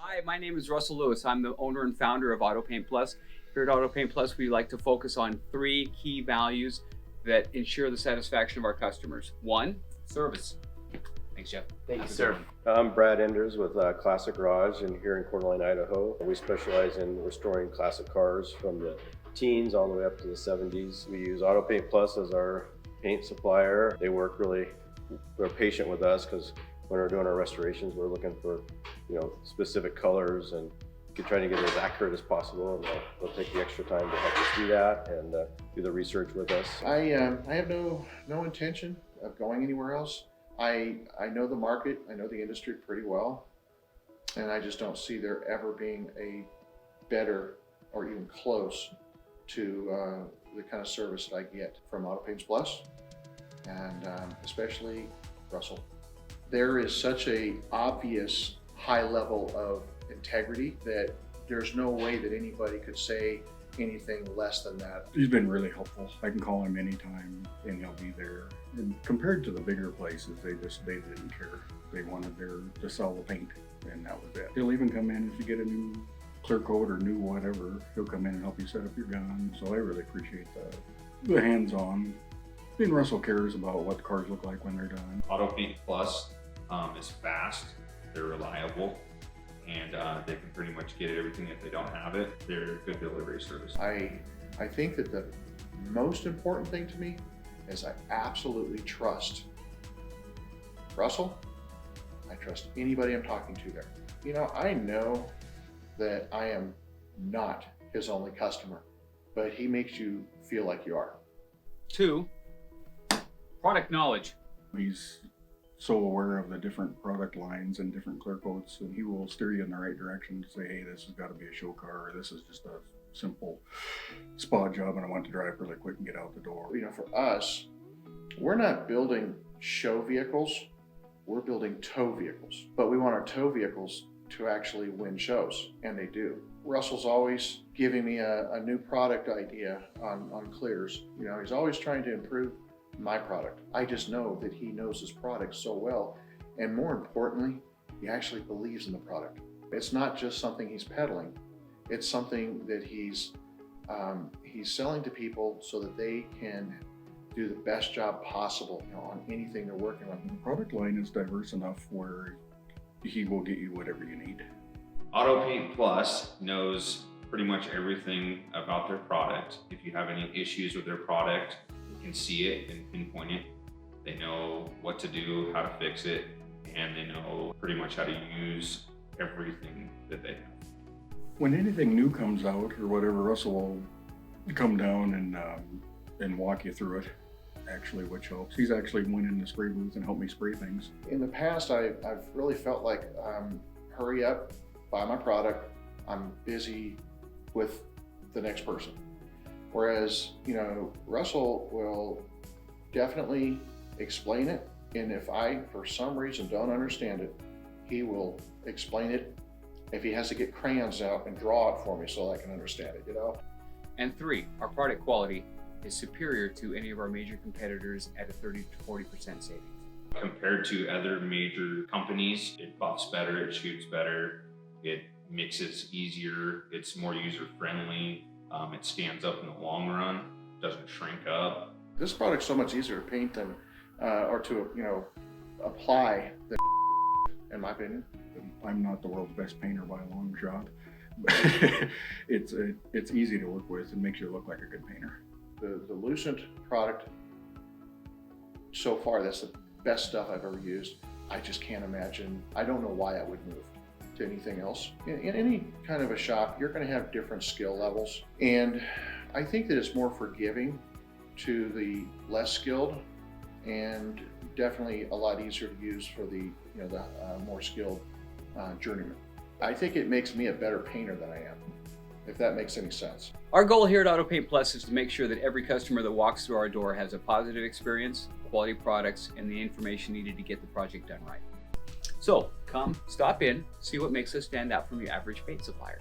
Hi, my name is Russell Lewis. I'm the owner and founder of Auto Paint Plus. Here at Auto Paint Plus, we like to focus on 3 key values that ensure the satisfaction of our customers. 1, service. Thanks, Jeff. Thank you, sir. I'm Brad Enders with Classic Garage and here in Coeur d'Alene, Idaho. We specialize in restoring classic cars from the teens all the way up to the 70s. We use Auto Paint Plus as our paint supplier. They're patient with us because when we're doing our restorations, we're looking for, specific colors and trying to get it as accurate as possible. And they'll take the extra time to help us do that and do the research with us. I have no intention of going anywhere else. I know the market, I know the industry pretty well, and I just don't see there ever being a better or even close to the kind of service that I get from Auto Paints Plus, and especially Russell. There is such a obvious high level of integrity that there's no way that anybody could say anything less than that. He's been really helpful. I can call him anytime and he'll be there. And compared to the bigger places, they didn't care. They wanted to sell the paint and that was it. He'll even come in if you get a new clear coat or new whatever, he'll come in and help you set up your gun. So I really appreciate the hands-on. And Russell cares about what the cars look like when they're done. Auto Paint Plus is fast, they're reliable, and they can pretty much get everything if they don't have it. They're good delivery service. I think that the most important thing to me is I absolutely trust Russell. I trust anybody I'm talking to there. I know that I am not his only customer, but he makes you feel like you are. 2, product knowledge. He's so aware of the different product lines and different clear coats, and he will steer you in the right direction to say, hey, this has got to be a show car, or this is just a simple spa job and I want to drive really quick and get out the door. For us, we're not building show vehicles, we're building tow vehicles. But we want our tow vehicles to actually win shows, and they do. Russell's always giving me a new product idea on clears. He's always trying to improve my product. I just know that he knows his product so well, and more importantly, he actually believes in the product. It's not just something he's peddling, it's something that he's selling to people so that they can do the best job possible on anything they're working on. The product line is diverse enough where he will get you whatever you need. Auto Paint Plus knows pretty much everything about their product. If you have any issues with their product, you can see it and pinpoint it. They know what to do, how to fix it, and they know pretty much how to use everything that they have. When anything new comes out or whatever, Russell will come down and walk you through it, actually, which helps. He's actually went in the spray booth and helped me spray things. In the past, I've really felt like, hurry up, buy my product, I'm busy with the next person. Whereas, Russell will definitely explain it, and if I, for some reason, don't understand it, he will explain it. If he has to get crayons out and draw it for me so I can understand it, And 3, our product quality is superior to any of our major competitors at a 30 to 40% savings. Compared to other major companies, it buffs better, it shoots better, it mixes easier, it's more user-friendly, it stands up in the long run, doesn't shrink up. This product's so much easier to paint than, or to, apply than, in my opinion. I'm not the world's best painter by a long shot, but it's easy to work with and makes you look like a good painter. The Lucent product, so far, that's the best stuff I've ever used. I just can't imagine, I don't know why I would move to anything else. In any kind of a shop, you're going to have different skill levels, and I think that it's more forgiving to the less skilled, and definitely a lot easier to use for the more skilled journeyman. I think it makes me a better painter than I am, if that makes any sense. Our goal here at Auto Paint Plus is to make sure that every customer that walks through our door has a positive experience, quality products, and the information needed to get the project done right. So come, stop in, see what makes us stand out from your average paint supplier.